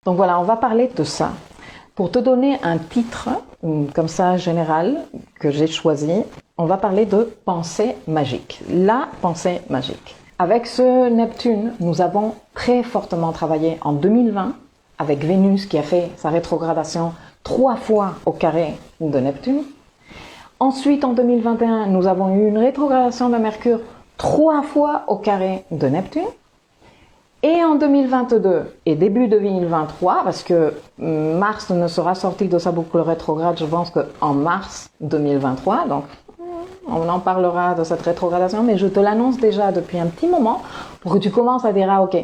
Donc voilà, on va parler de ça. Pour te donner un titre, comme ça, général, que j'ai choisi, on va parler de pensée magique. La pensée magique. Avec ce Neptune, nous avons très fortement travaillé en 2020 avec Vénus qui a fait sa rétrogradation 3 fois au carré de Neptune. Ensuite, en 2021, nous avons eu une rétrogradation de Mercure 3 fois au carré de Neptune. Et en 2022 et début 2023, parce que Mars ne sera sorti de sa boucle rétrograde, je pense qu'en mars 2023, donc on en parlera de cette rétrogradation, mais je te l'annonce déjà depuis un petit moment pour que tu commences à dire, ah ok,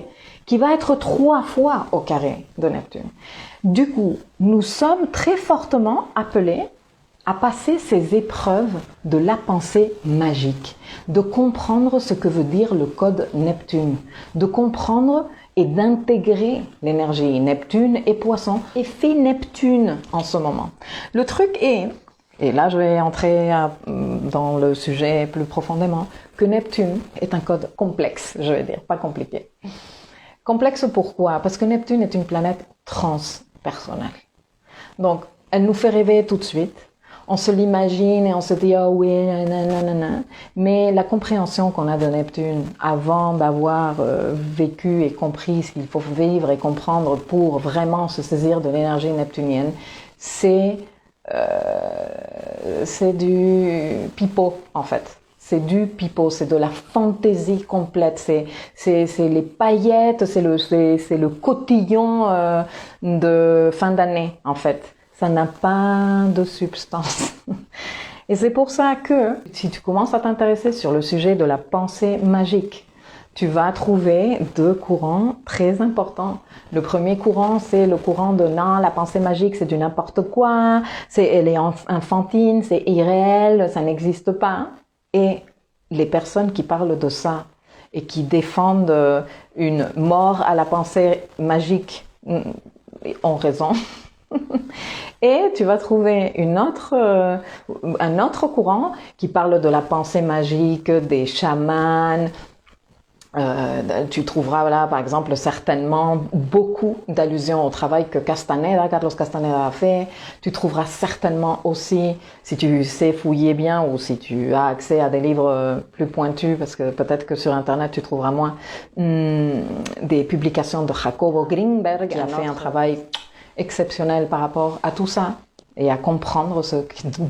qui va être 3 fois au carré de Neptune. Du coup, nous sommes très fortement appelés à passer ces épreuves de la pensée magique, de comprendre ce que veut dire le code Neptune, de comprendre et d'intégrer l'énergie Neptune et Poisson, effet Neptune en ce moment. Le truc est, et là je vais entrer dans le sujet plus profondément, que Neptune est un code complexe, je vais dire, pas compliqué. Complexe pourquoi? Parce que Neptune est une planète transpersonnelle. Donc, elle nous fait rêver tout de suite. On se l'imagine et on se dit « oh oui, nanana ». Mais la compréhension qu'on a de Neptune avant d'avoir vécu et compris ce qu'il faut vivre et comprendre pour vraiment se saisir de l'énergie neptunienne, c'est du pipeau en fait. C'est du pipeau, c'est de la fantaisie complète, c'est les paillettes, c'est le cotillon de fin d'année en fait. Ça n'a pas de substance. Et c'est pour ça que si tu commences à t'intéresser sur le sujet de la pensée magique, tu vas trouver 2 courants très importants. Le premier courant, c'est le courant de non, la pensée magique, c'est du n'importe quoi, elle est enfantine, c'est irréel, ça n'existe pas. Et les personnes qui parlent de ça et qui défendent une mort à la pensée magique ont raison. Et tu vas trouver un autre courant qui parle de la pensée magique, des chamans. Tu trouveras là, par exemple, certainement beaucoup d'allusions au travail que Carlos Castaneda a fait. Tu trouveras certainement aussi, si tu sais fouiller bien ou si tu as accès à des livres plus pointus, parce que peut-être que sur Internet tu trouveras moins, des publications de Jacobo Greenberg qui a fait un travail exceptionnel par rapport à tout ça et à comprendre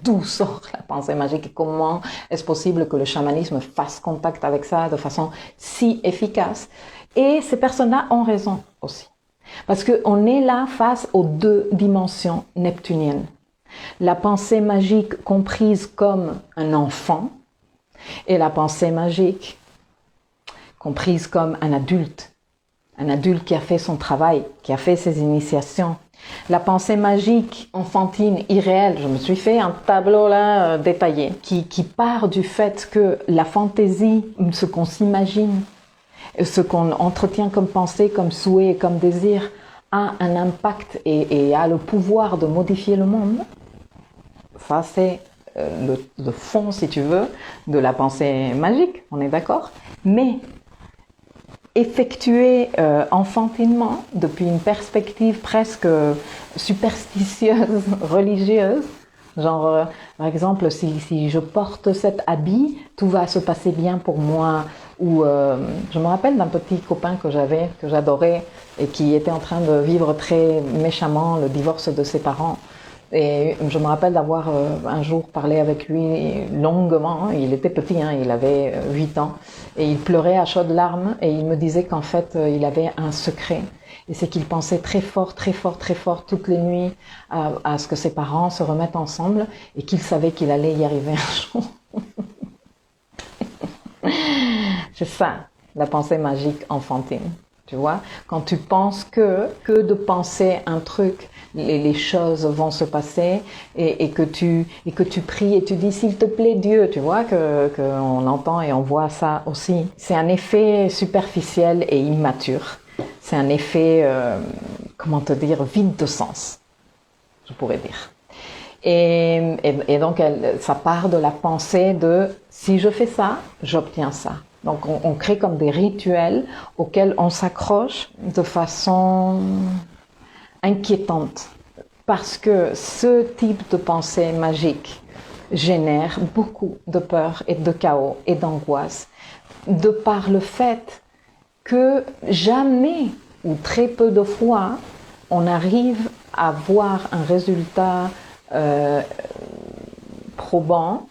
d'où sort la pensée magique et comment est-ce possible que le chamanisme fasse contact avec ça de façon si efficace. Et ces personnes-là ont raison aussi. Parce qu'on est là face aux 2 dimensions neptuniennes. La pensée magique comprise comme un enfant et la pensée magique comprise comme un adulte. Un adulte qui a fait son travail, qui a fait ses initiations. La pensée magique, enfantine, irréelle, je me suis fait un tableau là détaillé, qui part du fait que la fantaisie, ce qu'on s'imagine, ce qu'on entretient comme pensée, comme souhait et comme désir, a un impact et a le pouvoir de modifier le monde. Ça c'est le fond, si tu veux, de la pensée magique, on est d'accord? Mais effectué enfantinement, depuis une perspective presque superstitieuse, religieuse. Genre, par exemple, si je porte cet habit, tout va se passer bien pour moi. Ou je me rappelle d'un petit copain que j'adorais, et qui était en train de vivre très méchamment le divorce de ses parents. Et je me rappelle d'avoir un jour parlé avec lui longuement, hein. Il était petit, hein, il avait 8 ans, et il pleurait à chaudes larmes, et il me disait qu'en fait il avait un secret, et c'est qu'il pensait très fort, très fort, très fort toutes les nuits à ce que ses parents se remettent ensemble, et qu'il savait qu'il allait y arriver un jour. C'est ça, la pensée magique enfantine. Tu vois, quand tu penses que de penser un truc, les choses vont se passer et que tu pries et tu dis s'il te plaît Dieu, tu vois que on entend et on voit ça aussi. C'est un effet superficiel et immature. C'est un effet, comment te dire, vide de sens, je pourrais dire. Et donc ça part de la pensée de si je fais ça, j'obtiens ça. Donc on crée comme des rituels auxquels on s'accroche de façon inquiétante parce que ce type de pensée magique génère beaucoup de peur et de chaos et d'angoisse de par le fait que jamais ou très peu de fois on arrive à voir un résultat probant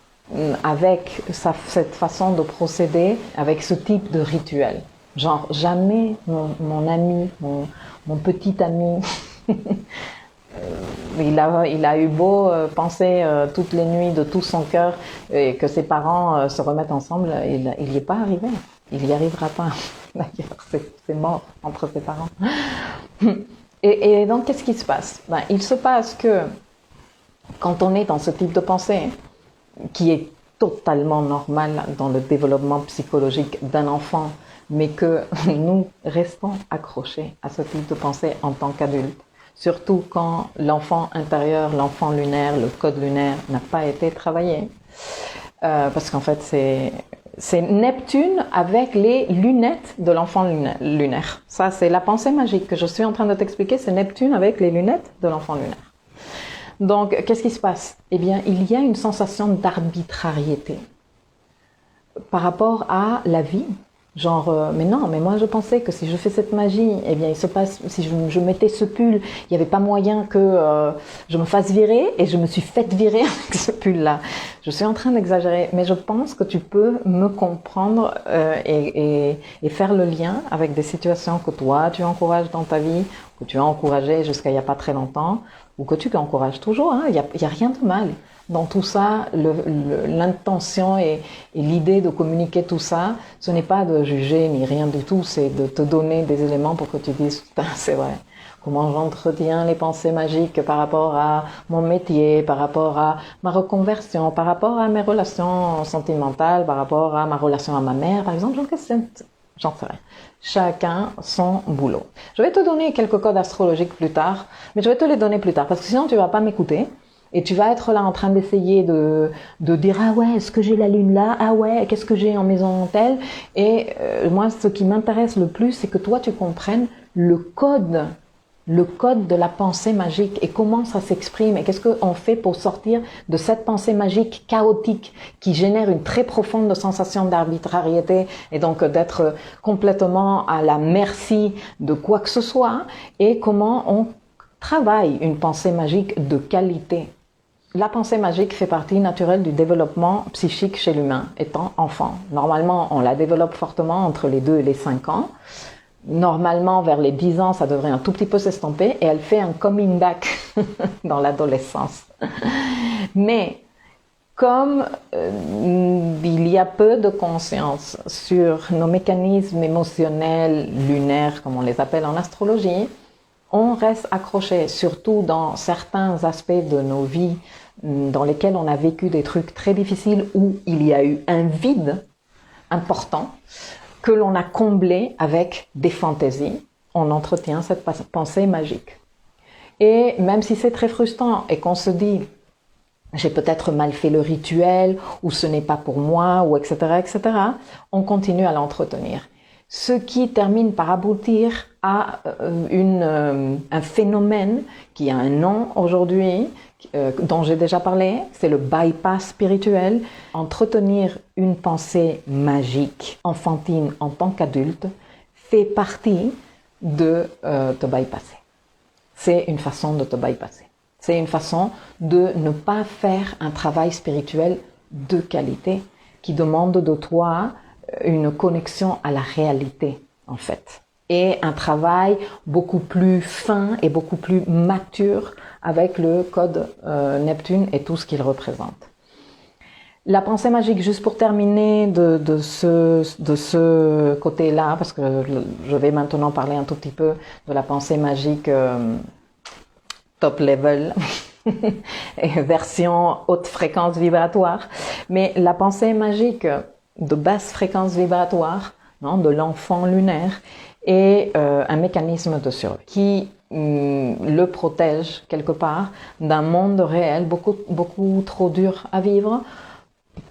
avec cette façon de procéder, avec ce type de rituel. Genre, jamais mon ami, mon petit ami, il a eu beau penser toutes les nuits de tout son cœur et que ses parents se remettent ensemble, il n'y est pas arrivé. Il n'y arrivera pas. D'ailleurs, c'est mort entre ses parents. Et donc, qu'est-ce qui se passe? Il se passe que quand on est dans ce type de pensée, qui est totalement normal dans le développement psychologique d'un enfant, mais que nous restons accrochés à ce type de pensée en tant qu'adultes, surtout quand l'enfant intérieur, l'enfant lunaire, le code lunaire n'a pas été travaillé. Parce qu'en fait, c'est Neptune avec les lunettes de l'enfant lunaire. Ça, c'est la pensée magique que je suis en train de t'expliquer, c'est Neptune avec les lunettes de l'enfant lunaire. Donc, qu'est-ce qui se passe? Eh bien, il y a une sensation d'arbitrariété par rapport à la vie. Genre, mais non, mais moi je pensais que si je fais cette magie, eh bien il se passe, si je mettais ce pull, il n'y avait pas moyen que je me fasse virer, et je me suis faite virer avec ce pull-là. Je suis en train d'exagérer, mais je pense que tu peux me comprendre et faire le lien avec des situations que toi tu encourages dans ta vie, que tu as encouragé jusqu'à il n'y a pas très longtemps, ou que tu encourages toujours, hein, il y a rien de mal. Dans tout ça, l'intention et l'idée de communiquer tout ça, ce n'est pas de juger ni rien du tout, c'est de te donner des éléments pour que tu dises, c'est vrai, comment j'entretiens les pensées magiques par rapport à mon métier, par rapport à ma reconversion, par rapport à mes relations sentimentales, par rapport à ma relation à ma mère, par exemple, j'en sais rien. Chacun son boulot. Je vais te donner quelques codes astrologiques plus tard, mais je vais te les donner plus tard, parce que sinon tu vas pas m'écouter. Et tu vas être là en train d'essayer de dire ah ouais, est-ce que j'ai la lune là? Ah ouais, qu'est-ce que j'ai en maison telle? Et moi, ce qui m'intéresse le plus, c'est que toi tu comprennes le code de la pensée magique et comment ça s'exprime et qu'est-ce qu'on fait pour sortir de cette pensée magique chaotique qui génère une très profonde sensation d'arbitrariété et donc d'être complètement à la merci de quoi que ce soit, et comment on travaille une pensée magique de qualité. La pensée magique fait partie naturelle du développement psychique chez l'humain, étant enfant. Normalement, on la développe fortement entre les 2 et les 5 ans. Normalement, vers les 10 ans, ça devrait un tout petit peu s'estomper et elle fait un coming back dans l'adolescence. Mais comme il y a peu de conscience sur nos mécanismes émotionnels lunaires, comme on les appelle en astrologie, on reste accroché, surtout dans certains aspects de nos vies dans lesquels on a vécu des trucs très difficiles où il y a eu un vide important que l'on a comblé avec des fantaisies. On entretient cette pensée magique. Et même si c'est très frustrant et qu'on se dit j'ai peut-être mal fait le rituel ou ce n'est pas pour moi ou etc., on continue à l'entretenir. Ce qui termine par aboutir à un phénomène qui a un nom aujourd'hui, dont j'ai déjà parlé, c'est le bypass spirituel. Entretenir une pensée magique, enfantine en tant qu'adulte, fait partie de te bypasser. C'est une façon de te bypasser. C'est une façon de ne pas faire un travail spirituel de qualité qui demande de toi une connexion à la réalité, en fait. Et un travail beaucoup plus fin et beaucoup plus mature avec le code Neptune et tout ce qu'il représente. La pensée magique, juste pour terminer de ce côté-là, parce que je vais maintenant parler un tout petit peu de la pensée magique top level, version haute fréquence vibratoire. Mais la pensée magique de basse fréquence vibratoire, de l'enfant lunaire, est un mécanisme de survie qui le protège quelque part d'un monde réel beaucoup trop dur à vivre,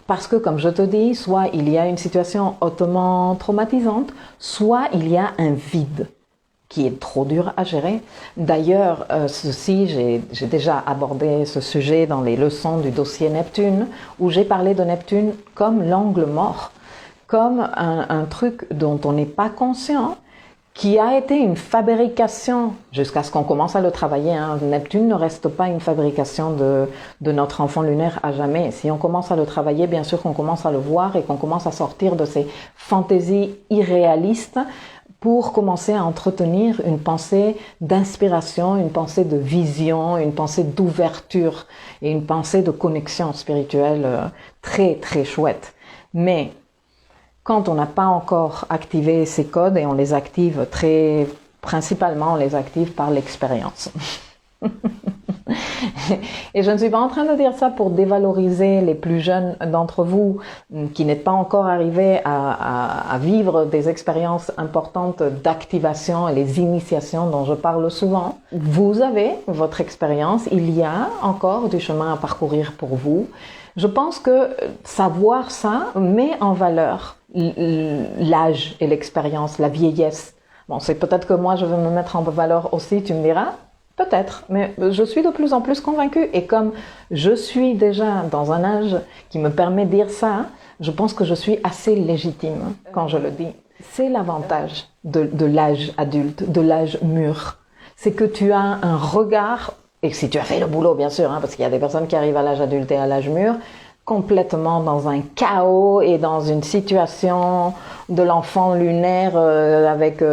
parce que, comme je te dis, soit il y a une situation hautement traumatisante, soit il y a un vide. qui est trop dur à gérer. D'ailleurs, j'ai déjà abordé ce sujet dans les leçons du dossier Neptune, où j'ai parlé de Neptune comme l'angle mort, comme un truc dont on n'est pas conscient, qui a été une fabrication jusqu'à ce qu'on commence à le travailler. Hein. Neptune ne reste pas une fabrication de notre enfant lunaire à jamais. Si on commence à le travailler, bien sûr qu'on commence à le voir et qu'on commence à sortir de ces fantaisies irréalistes pour commencer à entretenir une pensée d'inspiration, une pensée de vision, une pensée d'ouverture et une pensée de connexion spirituelle très très chouette. Mais quand on n'a pas encore activé ces codes, et on les active principalement on les active par l'expérience. Et je ne suis pas en train de dire ça pour dévaloriser les plus jeunes d'entre vous qui n'êtes pas encore arrivés à vivre des expériences importantes d'activation et les initiations dont je parle souvent. Vous avez votre expérience, il y a encore du chemin à parcourir pour vous. Je pense que savoir ça met en valeur l'âge et l'expérience, la vieillesse. Bon, c'est peut-être que moi je vais me mettre en valeur aussi, tu me diras. Peut-être, mais je suis de plus en plus convaincue. Et comme je suis déjà dans un âge qui me permet de dire ça, je pense que je suis assez légitime quand je le dis. C'est l'avantage de l'âge adulte, de l'âge mûr. C'est que tu as un regard, et si tu as fait le boulot bien sûr, hein, parce qu'il y a des personnes qui arrivent à l'âge adulte et à l'âge mûr, complètement dans un chaos et dans une situation de l'enfant lunaire avec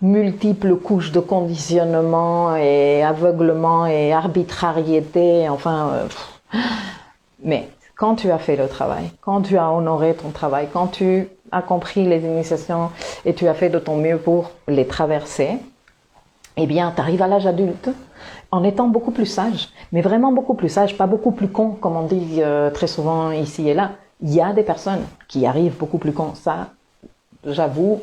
multiples couches de conditionnement et aveuglement et arbitrariété, enfin... Mais quand tu as fait le travail, quand tu as honoré ton travail, quand tu as compris les initiations et tu as fait de ton mieux pour les traverser, eh bien, tu arrives à l'âge adulte en étant beaucoup plus sage, mais vraiment beaucoup plus sage, pas beaucoup plus con, comme on dit très souvent ici et là. Il y a des personnes qui arrivent beaucoup plus cons, ça, j'avoue,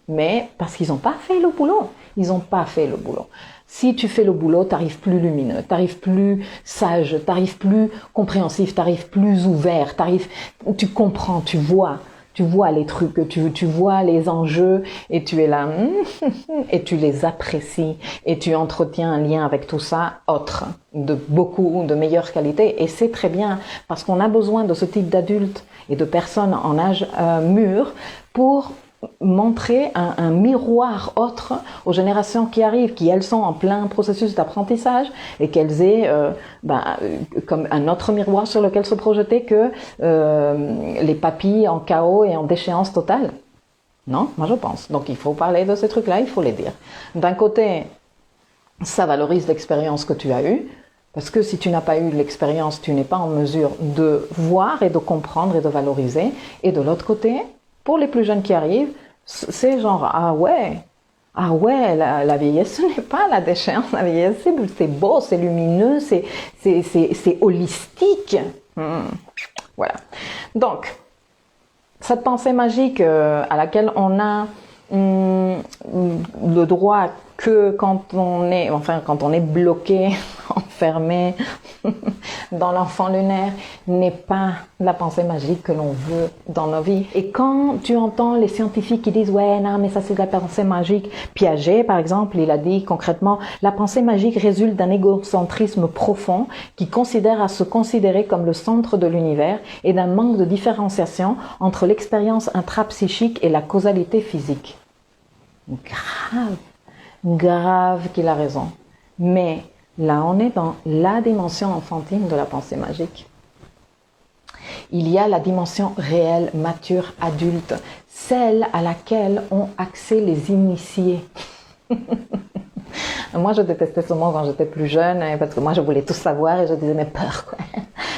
mais parce qu'ils n'ont pas fait le boulot. Ils n'ont pas fait le boulot. Si tu fais le boulot, tu arrives plus lumineux, tu arrives plus sage, tu arrives plus compréhensif, tu arrives plus ouvert, tu comprends, tu vois les trucs, tu vois les enjeux et tu es là et tu les apprécies et tu entretiens un lien avec tout ça autre, de meilleure qualité. Et c'est très bien parce qu'on a besoin de ce type d'adultes et de personnes en âge mûr pour montrer un miroir autre aux générations qui arrivent, qui elles sont en plein processus d'apprentissage et qu'elles aient comme un autre miroir sur lequel se projeter que les papilles en chaos et en déchéance totale. Non, moi je pense. Donc il faut parler de ces trucs-là, il faut les dire. D'un côté, ça valorise l'expérience que tu as eue, parce que si tu n'as pas eu l'expérience, tu n'es pas en mesure de voir et de comprendre et de valoriser. Et de l'autre côté, pour les plus jeunes qui arrivent, c'est genre, ah ouais, la vieillesse, ce n'est pas la déchéance, la vieillesse, c'est beau, c'est lumineux, c'est holistique. Voilà. Donc, cette pensée magique à laquelle on a le droit que quand on est bloqué, enfermé dans l'enfant lunaire, n'est pas la pensée magique que l'on veut dans nos vies. Et quand tu entends les scientifiques qui disent ouais non mais ça c'est de la pensée magique, Piaget par exemple, il a dit concrètement la pensée magique résulte d'un égocentrisme profond qui considère à se considérer comme le centre de l'univers et d'un manque de différenciation entre l'expérience intrapsychique et la causalité physique. Grave qu'il a raison. Mais là, on est dans la dimension enfantine de la pensée magique. Il y a la dimension réelle, mature, adulte, celle à laquelle ont accès les initiés. Moi, je détestais ce mot quand j'étais plus jeune, parce que moi, je voulais tout savoir et je disais, mais peur, quoi.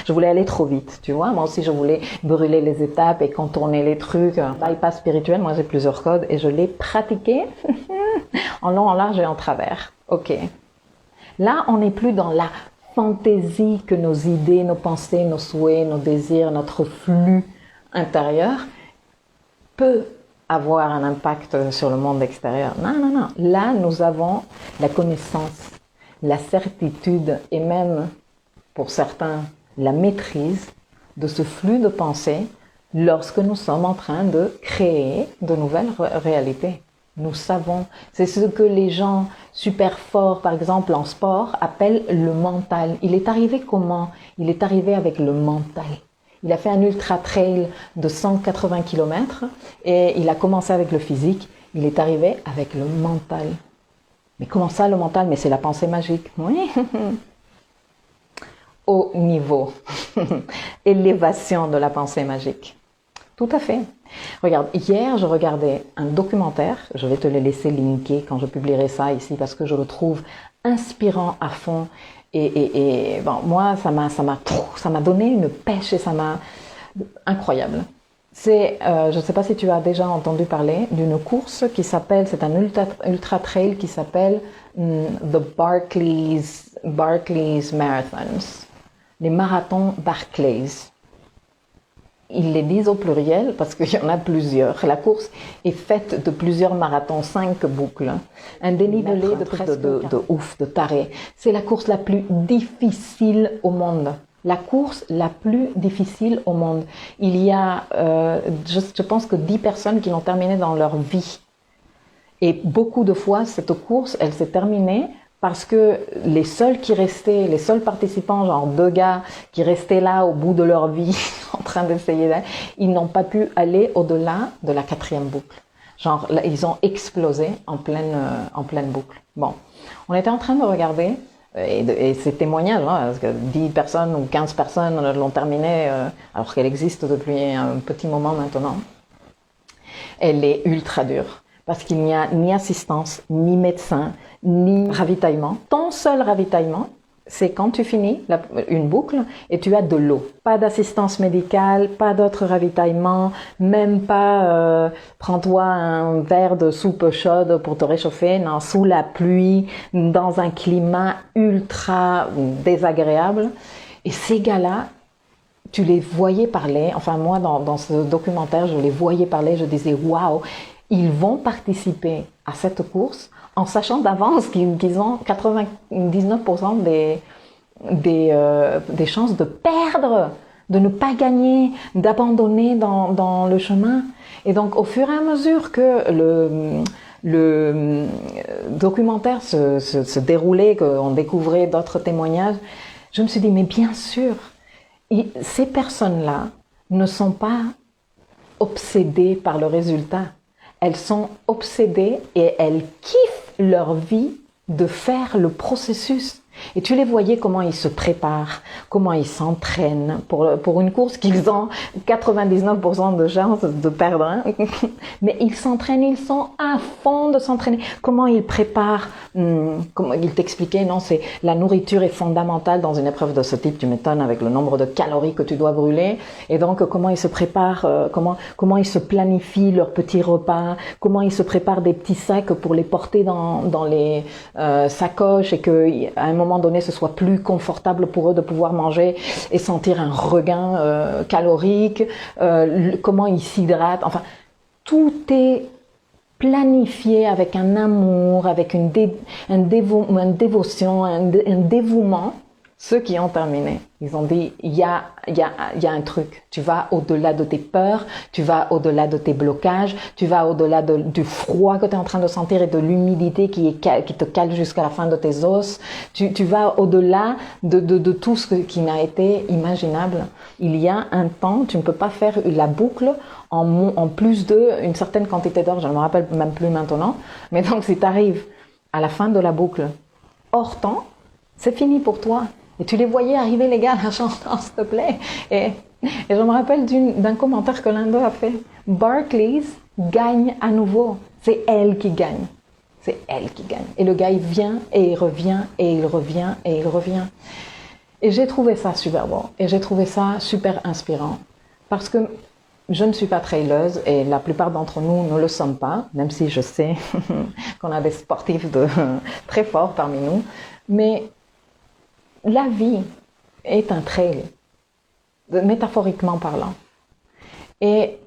Je voulais aller trop vite, tu vois. Moi aussi, je voulais brûler les étapes et contourner les trucs. Bypass spirituel, moi, j'ai plusieurs codes et je l'ai pratiqué en long, en large et en travers. Ok. Là, on n'est plus dans la fantaisie que nos idées, nos pensées, nos souhaits, nos désirs, notre flux intérieur peut avoir un impact sur le monde extérieur. Non. Là, nous avons la connaissance, la certitude et même, pour certains, la maîtrise de ce flux de pensée lorsque nous sommes en train de créer de nouvelles réalités. Nous savons. C'est ce que les gens super forts, par exemple en sport, appellent le mental. Il est arrivé comment? Il est arrivé avec le mental. Il a fait un ultra trail de 180 km et il a commencé avec le physique. Il est arrivé avec le mental. Mais comment ça, le mental? Mais c'est la pensée magique. Oui. Haut niveau. Élévation de la pensée magique. Tout à fait. Regarde, hier, je regardais un documentaire. Je vais te le laisser linker quand je publierai ça ici parce que je le trouve inspirant à fond. Et bon, moi, ça m'a donné une pêche et ça m'a incroyable. C'est, je ne sais pas si tu as déjà entendu parler d'une course qui s'appelle, c'est un ultra trail qui s'appelle The Barclays Marathons, les marathons Barclays. Ils les disent au pluriel parce qu'il y en a plusieurs. La course est faite de plusieurs marathons, 5 boucles. Un dénivelé de presque de ouf, de taré. C'est la course la plus difficile au monde. La course la plus difficile au monde. Il y a, je pense que 10 personnes qui l'ont terminée dans leur vie. Et beaucoup de fois, cette course, elle s'est terminée parce que les seuls qui restaient, les seuls participants, genre 2 gars qui restaient là au bout de leur vie, en train d'essayer, ils n'ont pas pu aller au-delà de la 4e boucle. Genre, là, ils ont explosé en pleine boucle. Bon, on était en train de regarder, et ces témoignages, hein, parce que 10 personnes ou 15 personnes l'ont terminée, alors qu'elle existe depuis un petit moment maintenant. Elle est ultra dure. Parce qu'il n'y a ni assistance, ni médecin, ni ravitaillement. Ton seul ravitaillement, c'est quand tu finis une boucle et tu as de l'eau. Pas d'assistance médicale, pas d'autre ravitaillement, même pas prends-toi un verre de soupe chaude pour te réchauffer, non, sous la pluie, dans un climat ultra désagréable. Et ces gars-là, tu les voyais parler, enfin moi dans ce documentaire, je les voyais parler, je disais waouh, ils vont participer à cette course en sachant d'avance qu'ils ont 99% des chances de perdre, de ne pas gagner, d'abandonner dans le chemin. Et donc au fur et à mesure que le documentaire se déroulait, qu'on découvrait d'autres témoignages, je me suis dit mais bien sûr, ces personnes-là ne sont pas obsédées par le résultat. Elles sont obsédées et elles kiffent leur vie de faire le processus. Et tu les voyais comment ils se préparent, comment ils s'entraînent pour une course qu'ils ont 99% de chances de perdre. Hein. Mais ils s'entraînent, ils sont à fond de s'entraîner. Comment ils préparent, comment ils t'expliquaient, non, c'est la nourriture est fondamentale dans une épreuve de ce type, tu m'étonnes avec le nombre de calories que tu dois brûler. Et donc comment ils se préparent, comment ils se planifient leurs petits repas, comment ils se préparent des petits sacs pour les porter dans les sacoches et que à un moment donné ce soit plus confortable pour eux de pouvoir manger et sentir un regain calorique, comment ils s'hydratent, enfin tout est planifié avec un amour, avec une dévotion, un dévouement. Ceux qui ont terminé, ils ont dit, il y a un truc. Tu vas au-delà de tes peurs, tu vas au-delà de tes blocages, tu vas au-delà du froid que tu es en train de sentir et de l'humidité qui te cale jusqu'à la fin de tes os. Tu vas au-delà de tout ce qui n'a été imaginable. Il y a un temps, tu ne peux pas faire la boucle en plus d'une certaine quantité d'heures, je ne me rappelle même plus maintenant. Mais donc, si tu arrives à la fin de la boucle hors temps, c'est fini pour toi. Et tu les voyais arriver, les gars, la chanson, s'il te plaît. Et je me rappelle d'un commentaire que l'un d'eux a fait. Barclays gagne à nouveau. C'est elle qui gagne. C'est elle qui gagne. Et le gars, il vient et il revient et il revient et il revient. Et j'ai trouvé ça super bon. Et j'ai trouvé ça super inspirant. Parce que je ne suis pas traileuse et la plupart d'entre nous ne le sommes pas, même si je sais qu'on a des sportifs très forts parmi nous. Mais la vie est un trail, métaphoriquement parlant. Et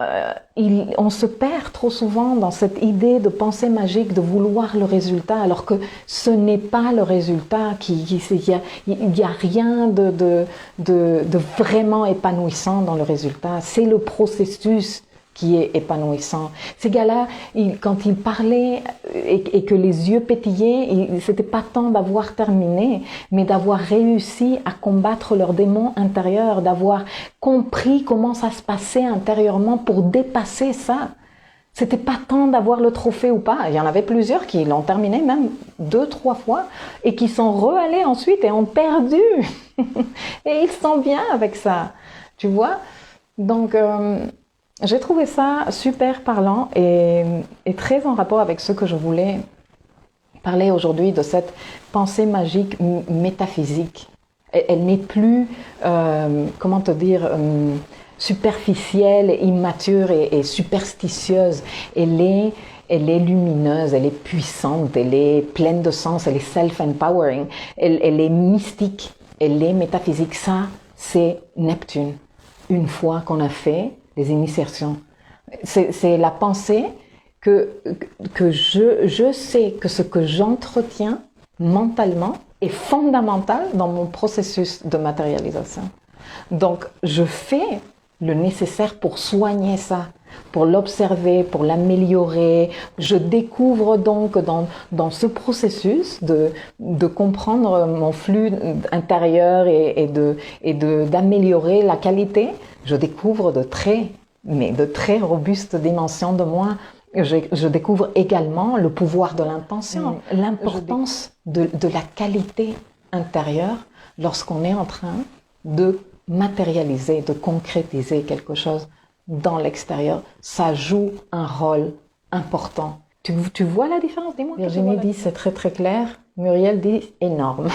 on se perd trop souvent dans cette idée de pensée magique, de vouloir le résultat, alors que ce n'est pas le résultat. Il y a rien de vraiment épanouissant dans le résultat. C'est le processus qui est épanouissant. Ces gars-là, quand ils parlaient et que les yeux pétillaient, c'était pas tant d'avoir terminé, mais d'avoir réussi à combattre leurs démons intérieurs, d'avoir compris comment ça se passait intérieurement pour dépasser ça. C'était pas tant d'avoir le trophée ou pas. Il y en avait plusieurs qui l'ont terminé même 2-3 fois et qui sont re-allés ensuite et ont perdu. Et ils sont bien avec ça. Tu vois? Donc, j'ai trouvé ça super parlant et très en rapport avec ce que je voulais parler aujourd'hui de cette pensée magique métaphysique. Elle n'est plus, comment te dire, superficielle, immature et superstitieuse. Elle est lumineuse, elle est puissante, elle est pleine de sens, elle est self-empowering, elle est mystique, elle est métaphysique. Ça, c'est Neptune. Une fois qu'on a fait les initiations. C'est la pensée que je sais que ce que j'entretiens mentalement est fondamental dans mon processus de matérialisation. Donc, je fais le nécessaire pour soigner ça, pour l'observer, pour l'améliorer. Je découvre donc dans ce processus de comprendre mon flux intérieur et d'améliorer la qualité, je découvre de très robustes dimensions de moi. Je découvre également le pouvoir de l'intention, l'importance de la qualité intérieure lorsqu'on est en train de matérialiser, de concrétiser quelque chose dans l'extérieur. Ça joue un rôle important. Tu vois la différence? Dis-moi. Virginie dit c'est très très clair. Muriel dit énorme.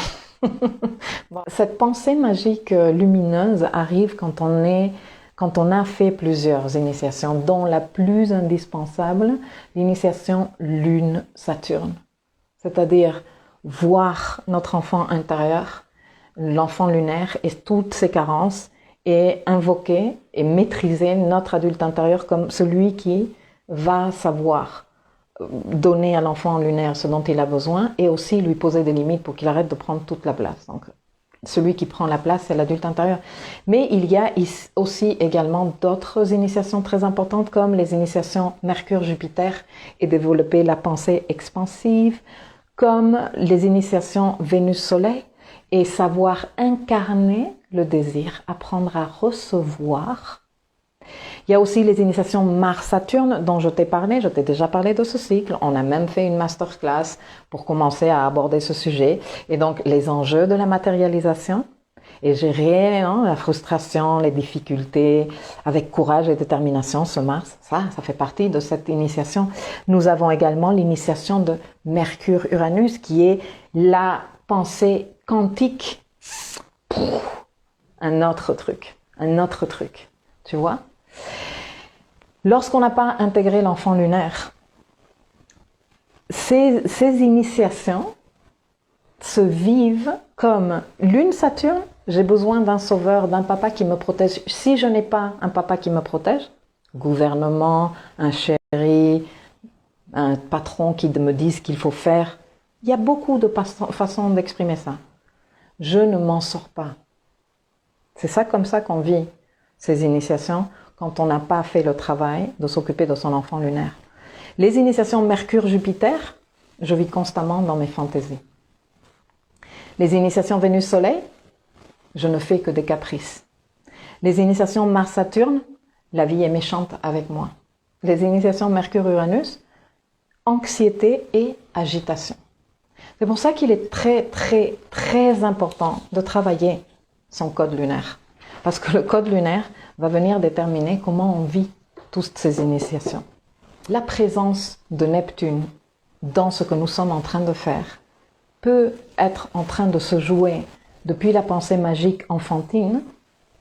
Bon, cette pensée magique lumineuse arrive quand on a fait plusieurs initiations, dont la plus indispensable, l'initiation Lune-Saturne. C'est-à-dire voir notre enfant intérieur, l'enfant lunaire et toutes ses carences, et invoquer et maîtriser notre adulte intérieur comme celui qui va savoir donner à l'enfant lunaire ce dont il a besoin et aussi lui poser des limites pour qu'il arrête de prendre toute la place. Donc, celui qui prend la place, c'est l'adulte intérieur. Mais il y a aussi également d'autres initiations très importantes comme les initiations Mercure-Jupiter et développer la pensée expansive, comme les initiations Vénus-Soleil et savoir incarner le désir, apprendre à recevoir. Il y a aussi les initiations Mars-Saturne dont je t'ai parlé, je t'ai déjà parlé de ce cycle. On a même fait une masterclass pour commencer à aborder ce sujet. Et donc, les enjeux de la matérialisation et gérer la frustration, les difficultés avec courage et détermination, ce Mars, ça fait partie de cette initiation. Nous avons également l'initiation de Mercure-Uranus qui est la pensée quantique. Un autre truc, tu vois? Lorsqu'on n'a pas intégré l'enfant lunaire, ces initiations se vivent comme Lune-Saturne, j'ai besoin d'un sauveur, d'un papa qui me protège. Si je n'ai pas un papa qui me protège, gouvernement, un chéri, un patron qui me dise ce qu'il faut faire, il y a beaucoup de façons d'exprimer ça. Je ne m'en sors pas. C'est ça comme ça qu'on vit ces initiations quand on n'a pas fait le travail de s'occuper de son enfant lunaire. Les initiations Mercure-Jupiter, je vis constamment dans mes fantaisies. Les initiations Vénus-Soleil, je ne fais que des caprices. Les initiations Mars-Saturne, la vie est méchante avec moi. Les initiations Mercure-Uranus, anxiété et agitation. C'est pour ça qu'il est très, très, très important de travailler son code lunaire. Parce que le code lunaire va venir déterminer comment on vit toutes ces initiations. La présence de Neptune dans ce que nous sommes en train de faire peut être en train de se jouer depuis la pensée magique enfantine,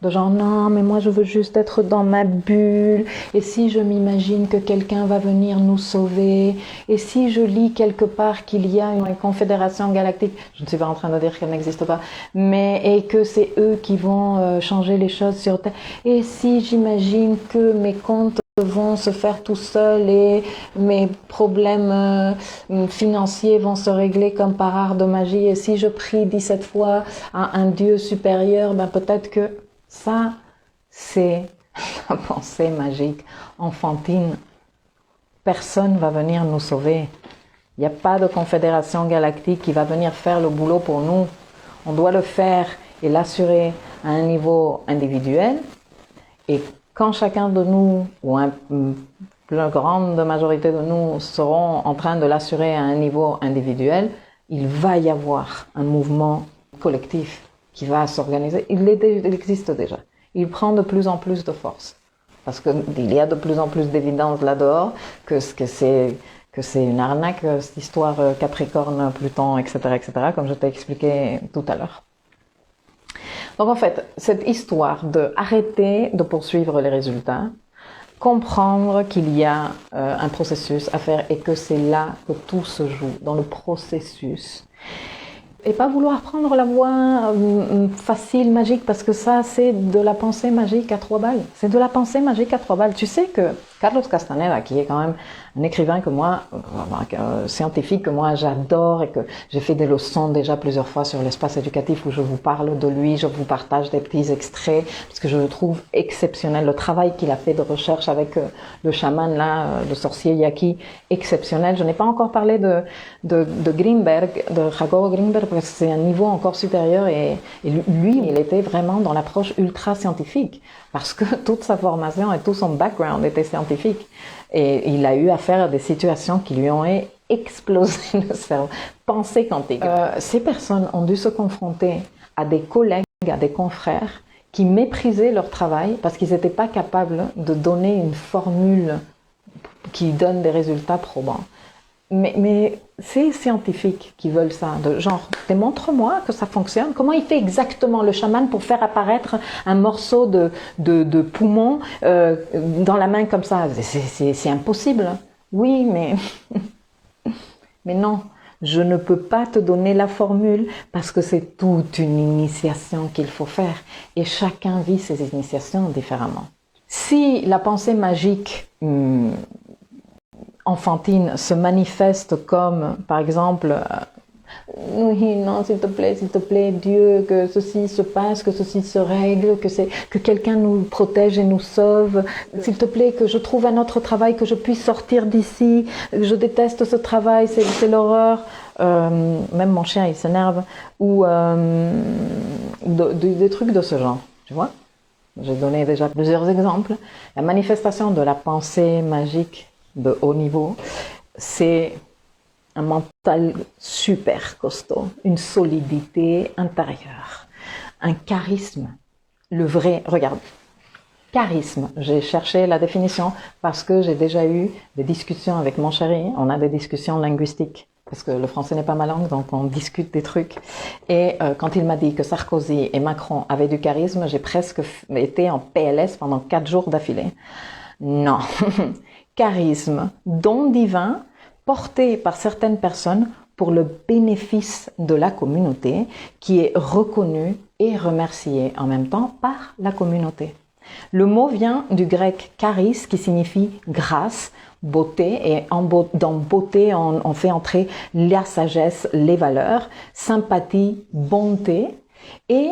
de genre non mais moi je veux juste être dans ma bulle, et si je m'imagine que quelqu'un va venir nous sauver, et si je lis quelque part qu'il y a une confédération galactique, je ne suis pas en train de dire qu'elle n'existe pas, et que c'est eux qui vont changer les choses sur Terre, et si j'imagine que mes comptes vont se faire tout seuls et mes problèmes financiers vont se régler comme par art de magie, et si je prie 17 fois à un Dieu supérieur, peut-être que ça, c'est la pensée magique enfantine, personne ne va venir nous sauver. Il n'y a pas de confédération galactique qui va venir faire le boulot pour nous. On doit le faire et l'assurer à un niveau individuel. Et quand chacun de nous, ou la grande majorité de nous, seront en train de l'assurer à un niveau individuel, il va y avoir un mouvement collectif qui va s'organiser. Il existe déjà. Il prend de plus en plus de force. Parce qu'il y a de plus en plus d'évidence là-dehors que c'est une arnaque, cette histoire Capricorne, Pluton, etc., comme je t'ai expliqué tout à l'heure. Donc en fait, cette histoire de arrêter de poursuivre les résultats, comprendre qu'il y a un processus à faire et que c'est là que tout se joue, dans le processus. Et pas vouloir prendre la voie facile, magique, parce que ça, c'est de la pensée magique à 3 balles. C'est de la pensée magique à 3 balles. Tu sais que Carlos Castaneda, qui est quand même un écrivain que moi, scientifique que moi j'adore et que j'ai fait des leçons déjà plusieurs fois sur l'espace éducatif où je vous parle de lui, je vous partage des petits extraits parce que je le trouve exceptionnel. Le travail qu'il a fait de recherche avec le chaman là, le sorcier Yaqui, exceptionnel. Je n'ai pas encore parlé de Greenberg, de Jacobo Greenberg parce que c'est un niveau encore supérieur et lui, il était vraiment dans l'approche ultra scientifique parce que toute sa formation et tout son background était scientifique. Et il a eu affaire à des situations qui lui ont explosé le cerveau. Pensée quantique. Ces personnes ont dû se confronter à des collègues, à des confrères qui méprisaient leur travail parce qu'ils n'étaient pas capables de donner une formule qui donne des résultats probants. Mais c'est scientifiques qui veulent ça, de genre, démontre-moi que ça fonctionne. Comment il fait exactement le chaman pour faire apparaître un morceau de poumon dans la main comme ça? C'est impossible. Oui, mais non, je ne peux pas te donner la formule parce que c'est toute une initiation qu'il faut faire et chacun vit ses initiations différemment. Si la pensée magique enfantine se manifeste comme, par exemple, oui, non, s'il te plaît, Dieu, que ceci se passe, que ceci se règle, que quelqu'un nous protège et nous sauve, s'il te plaît, que je trouve un autre travail, que je puisse sortir d'ici, je déteste ce travail, c'est l'horreur, même mon chien, il s'énerve, ou des trucs de ce genre, tu vois. J'ai donné déjà plusieurs exemples. La manifestation de la pensée magique de haut niveau, c'est un mental super costaud, une solidité intérieure, un charisme, le vrai, regarde, charisme, j'ai cherché la définition parce que j'ai déjà eu des discussions avec mon chéri, on a des discussions linguistiques, parce que le français n'est pas ma langue, donc on discute des trucs, et quand il m'a dit que Sarkozy et Macron avaient du charisme, j'ai presque été en PLS pendant 4 jours d'affilée. Non. Charisme, don divin, porté par certaines personnes pour le bénéfice de la communauté, qui est reconnu et remercié en même temps par la communauté. Le mot vient du grec charis, qui signifie grâce, beauté, et dans beauté, on fait entrer la sagesse, les valeurs, sympathie, bonté, et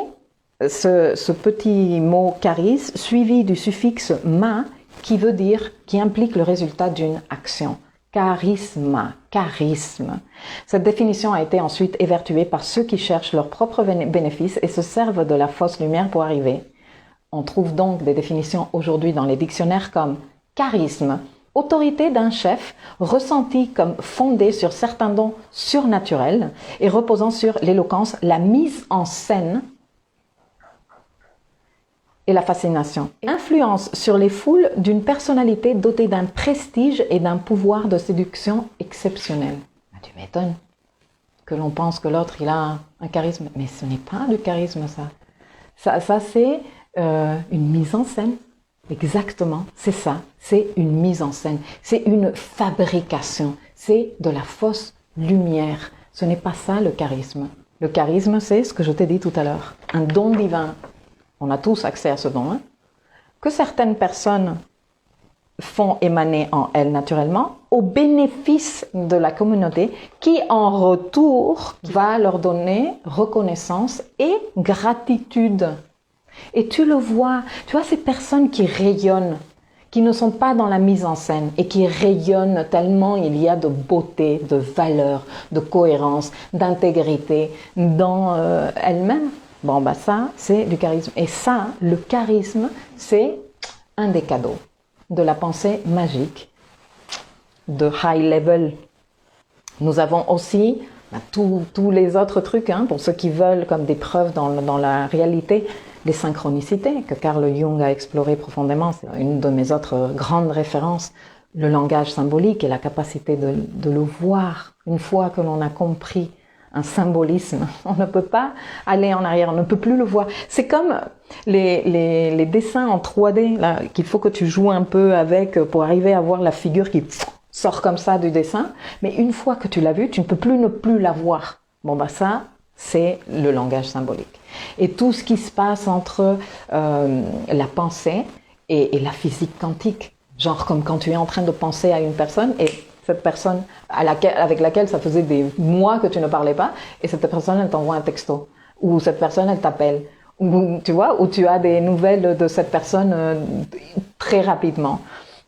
ce petit mot charis, suivi du suffixe ma, qui implique le résultat d'une action. Charisme. Cette définition a été ensuite évertuée par ceux qui cherchent leur propre bénéfice et se servent de la fausse lumière pour arriver. On trouve donc des définitions aujourd'hui dans les dictionnaires comme charisme, autorité d'un chef ressentie comme fondée sur certains dons surnaturels et reposant sur l'éloquence, la mise en scène et la fascination. Influence sur les foules d'une personnalité dotée d'un prestige et d'un pouvoir de séduction exceptionnel. Tu m'étonnes que l'on pense que l'autre il a un charisme, mais ce n'est pas du charisme ça. Ça c'est une mise en scène. Exactement, c'est ça. C'est une mise en scène. C'est une fabrication. C'est de la fausse lumière. Ce n'est pas ça le charisme. Le charisme, c'est ce que je t'ai dit tout à l'heure. Un don divin. On a tous accès à ce don, hein, que certaines personnes font émaner en elles naturellement au bénéfice de la communauté qui, en retour, va leur donner reconnaissance et gratitude. Et tu le vois, tu vois ces personnes qui rayonnent, qui ne sont pas dans la mise en scène et qui rayonnent tellement il y a de beauté, de valeur, de cohérence, d'intégrité dans elles-mêmes. Bon, bah ça, c'est du charisme. Et ça, le charisme, c'est un des cadeaux de la pensée magique de high level. Nous avons aussi tous les autres trucs, hein, pour ceux qui veulent comme des preuves dans la réalité, les synchronicités que Carl Jung a exploré profondément. C'est une de mes autres grandes références, le langage symbolique et la capacité de le voir. Une fois que l'on a compris un symbolisme, on ne peut pas aller en arrière, on ne peut plus le voir. C'est comme les dessins en 3D là, qu'il faut que tu joues un peu avec pour arriver à voir la figure qui sort comme ça du dessin, mais une fois que tu l'as vu, tu ne peux plus ne plus la voir. Bon bah ça, c'est le langage symbolique. Et tout ce qui se passe entre la pensée et la physique quantique, genre comme quand tu es en train de penser à une personne et cette personne avec laquelle ça faisait des mois que tu ne parlais pas, et cette personne elle t'envoie un texto, ou cette personne elle t'appelle, ou tu vois, ou tu as des nouvelles de cette personne très rapidement.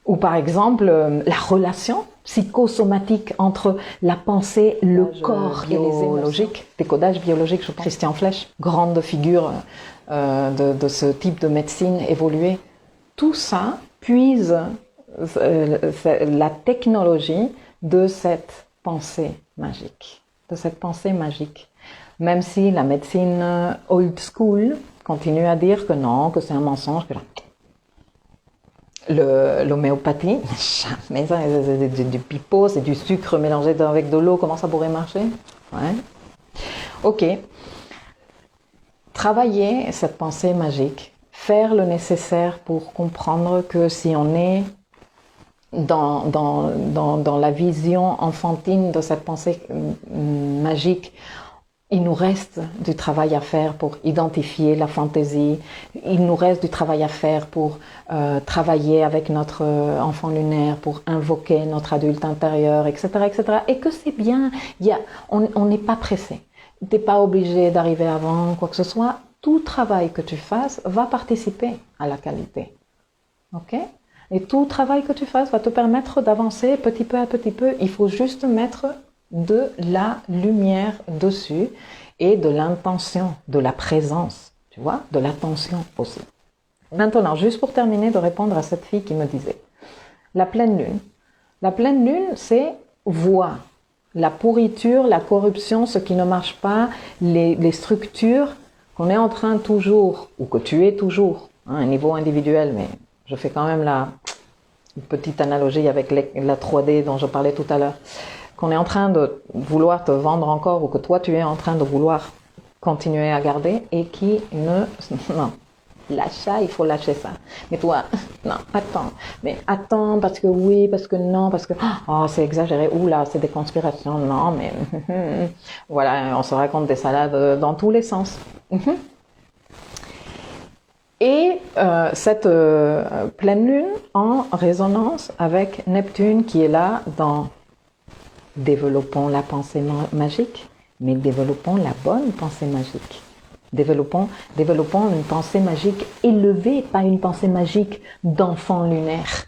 Ou par exemple, la relation psychosomatique entre la pensée, le corps et les émotions. Décodage biologique, je pense. Christian Flech, grande figure de ce type de médecine évoluée. Tout ça puise la technologie de cette pensée magique. De cette pensée magique. Même si la médecine old school continue à dire que non, que c'est un mensonge, que l'homéopathie, jamais ça, c'est du pipeau, c'est du sucre mélangé avec de l'eau, comment ça pourrait marcher? Ouais. Ok. Travailler cette pensée magique, faire le nécessaire pour comprendre que si on est dans la vision enfantine de cette pensée magique, il nous reste du travail à faire pour identifier la fantaisie, il nous reste du travail à faire pour travailler avec notre enfant lunaire, pour invoquer notre adulte intérieur, etc., etc. Et que c'est bien, on n'est pas pressé. Tu n'es pas obligé d'arriver avant quoi que ce soit. Tout travail que tu fasses va participer à la qualité. Ok ? Et tout travail que tu fasses va te permettre d'avancer petit peu à petit peu. Il faut juste mettre de la lumière dessus et de l'intention, de la présence, tu vois, de l'attention aussi. Maintenant, juste pour terminer de répondre à cette fille qui me disait, la pleine lune. La pleine lune, c'est voir la pourriture, la corruption, ce qui ne marche pas, les structures qu'on est en train toujours, ou que tu es toujours, hein, à un niveau individuel, mais je fais quand même une petite analogie avec la 3D dont je parlais tout à l'heure, qu'on est en train de vouloir te vendre encore ou que toi tu es en train de vouloir continuer à garder et qui ne... Non, l'achat, il faut lâcher ça. Mais toi, non, attends, parce que oui, parce que non, parce que... Oh, c'est exagéré, oula, c'est des conspirations, non, mais... Voilà, on se raconte des salades dans tous les sens. Et cette pleine lune en résonance avec Neptune qui est là dans développons la pensée magique, mais développons la bonne pensée magique. Développons une pensée magique élevée, pas une pensée magique d'enfant lunaire.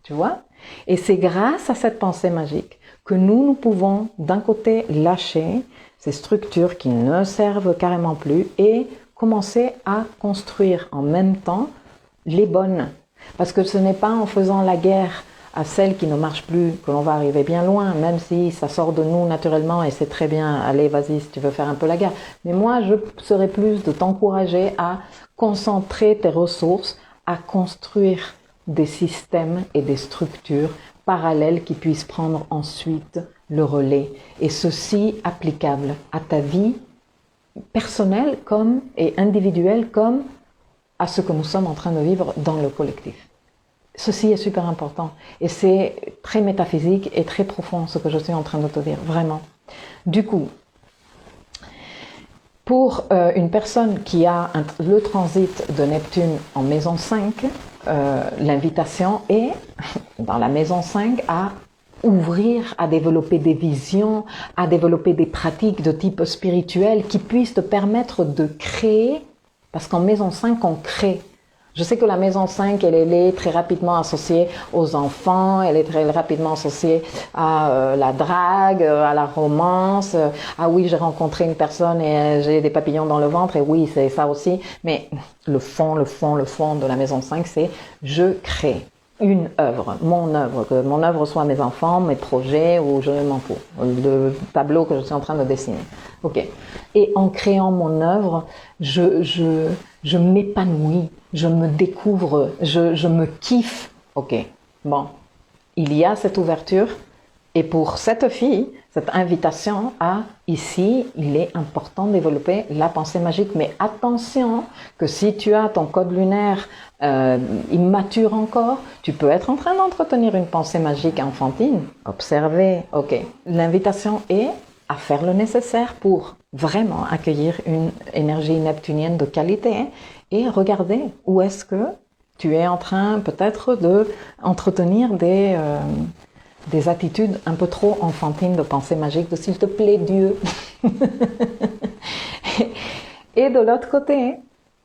Tu vois? Et c'est grâce à cette pensée magique que nous pouvons d'un côté lâcher ces structures qui ne servent carrément plus et commencer à construire en même temps les bonnes. Parce que ce n'est pas en faisant la guerre à celles qui ne marchent plus que l'on va arriver bien loin, même si ça sort de nous naturellement et c'est très bien, allez vas-y si tu veux faire un peu la guerre. Mais moi je serais plus de t'encourager à concentrer tes ressources, à construire des systèmes et des structures parallèles qui puissent prendre ensuite le relais. Et ceci applicable à ta vie personnelle comme et individuelle comme à ce que nous sommes en train de vivre dans le collectif. Ceci est super important et c'est très métaphysique et très profond ce que je suis en train de te dire, vraiment. Du coup, pour une personne qui a le transit de Neptune en maison 5, l'invitation est, dans la maison 5, à ouvrir, à développer des visions, à développer des pratiques de type spirituel qui puissent te permettre de créer Parce qu'en maison 5, on crée. Je sais que la maison 5, elle est très rapidement associée aux enfants, elle est très rapidement associée à la drague, à la romance. Ah oui, j'ai rencontré une personne et j'ai des papillons dans le ventre, et oui, c'est ça aussi. Mais le fond de la maison 5, c'est je crée une œuvre, mon œuvre, que mon œuvre soit mes enfants, mes projets, ou je m'en fous, le tableau que je suis en train de dessiner. Ok. Et en créant mon œuvre, je m'épanouis, je me découvre, je me kiffe. Ok. Bon. Il y a cette ouverture. Et pour cette fille, cette invitation à, ici, il est important de développer la pensée magique. Mais attention, que si tu as ton code lunaire immature encore, tu peux être en train d'entretenir une pensée magique enfantine. Observez, ok. L'invitation est à faire le nécessaire pour vraiment accueillir une énergie neptunienne de qualité et regarder où est-ce que tu es en train peut-être de entretenir des attitudes un peu trop enfantines de pensée magique, de s'il te plaît Dieu. Et de l'autre côté,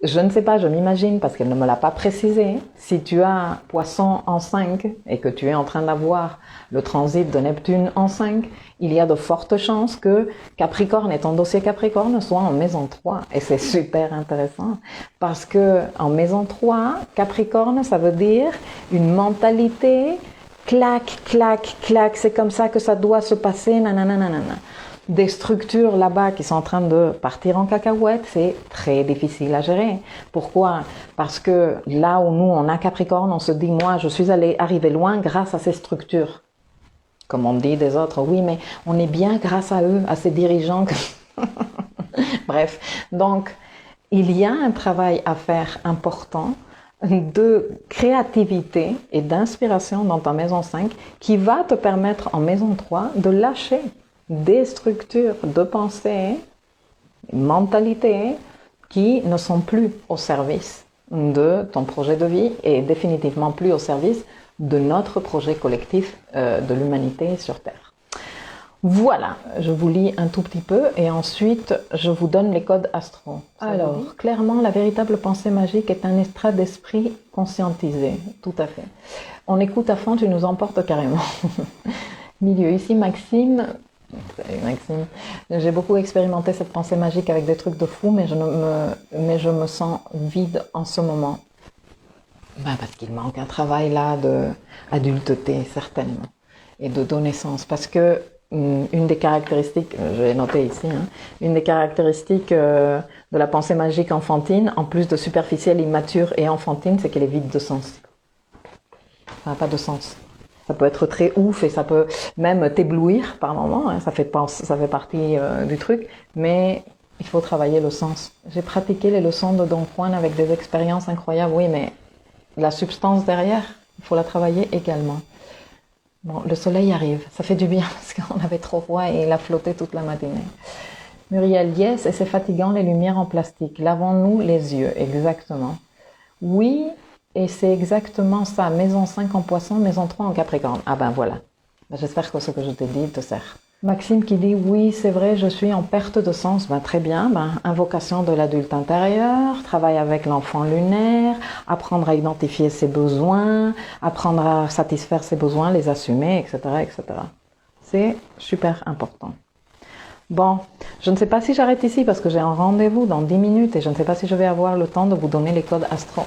je ne sais pas, je m'imagine, parce qu'elle ne me l'a pas précisé, si tu as Poisson en 5 et que tu es en train d'avoir le transit de Neptune en 5, il y a de fortes chances que Capricorne et ton dossier Capricorne soient en maison 3. Et c'est super intéressant parce que en maison 3, Capricorne, ça veut dire une mentalité clac, clac, clac, c'est comme ça que ça doit se passer, nanana, nanana. Des structures là-bas qui sont en train de partir en cacahuète, c'est très difficile à gérer. Pourquoi? Parce que là où nous, on a Capricorne, on se dit, moi, je suis arrivé loin grâce à ces structures. Comme on dit des autres, oui, mais on est bien grâce à eux, à ces dirigeants. Bref, donc, il y a un travail à faire important de créativité et d'inspiration dans ta maison 5 qui va te permettre en maison 3 de lâcher des structures de pensée, mentalité qui ne sont plus au service de ton projet de vie et définitivement plus au service de notre projet collectif de l'humanité sur Terre. Voilà, je vous lis un tout petit peu et ensuite je vous donne les codes astro. Alors, clairement, la véritable pensée magique est un état d'esprit conscientisé, tout à fait. On écoute à fond, tu nous emportes carrément. Milieu, ici Maxime. Salut Maxime. J'ai beaucoup expérimenté cette pensée magique avec des trucs de fou, mais je me sens vide en ce moment. Ben parce qu'il manque un travail là d'adulteté, certainement, et de donner sens. Parce que une des caractéristiques, je l'ai noté ici, hein, une des caractéristiques de la pensée magique enfantine, en plus de superficielle, immature et enfantine, c'est qu'elle est vide de sens. Ça n'a pas de sens. Ça peut être très ouf et ça peut même t'éblouir par moments, hein, ça fait partie du truc, mais il faut travailler le sens. J'ai pratiqué les leçons de Don Juan avec des expériences incroyables, oui, mais la substance derrière, il faut la travailler également. Bon, le soleil arrive, ça fait du bien parce qu'on avait trop froid et il a flotté toute la matinée. Muriel, yes, et c'est fatigant les lumières en plastique. Lavons-nous les yeux, exactement. Oui, et c'est exactement ça. Maison 5 en Poisson, maison 3 en Capricorne. Ah ben voilà. J'espère que ce que je t'ai dit te sert. Maxime qui dit, oui, c'est vrai, je suis en perte de sens. Ben, très bien. Ben, invocation de l'adulte intérieur, travail avec l'enfant lunaire, apprendre à identifier ses besoins, apprendre à satisfaire ses besoins, les assumer, etc., etc. C'est super important. Bon, je ne sais pas si j'arrête ici parce que j'ai un rendez-vous dans 10 minutes et je ne sais pas si je vais avoir le temps de vous donner les codes astro.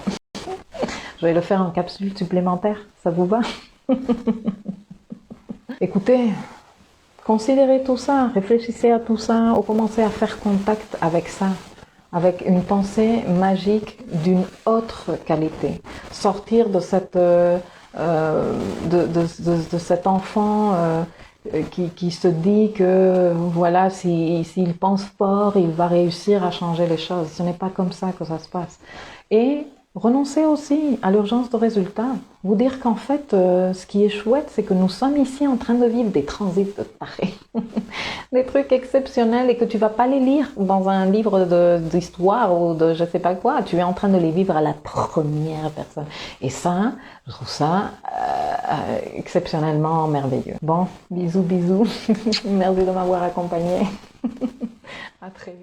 Je vais le faire en capsule supplémentaire. Ça vous va? Écoutez, considérez tout ça, réfléchissez à tout ça, ou commencez à faire contact avec ça, avec une pensée magique d'une autre qualité. Sortir de cette, de cet enfant qui se dit que voilà, s'il pense fort, il va réussir à changer les choses. Ce n'est pas comme ça que ça se passe. Et renoncer aussi à l'urgence de résultats. Vous dire qu'en fait, ce qui est chouette, c'est que nous sommes ici en train de vivre des transits de tarés. Des trucs exceptionnels et que tu vas pas les lire dans un livre d'histoire ou de je sais pas quoi. Tu es en train de les vivre à la première personne. Et ça, je trouve ça exceptionnellement merveilleux. Bon, bisous, bisous. Merci de m'avoir accompagné. À très vite.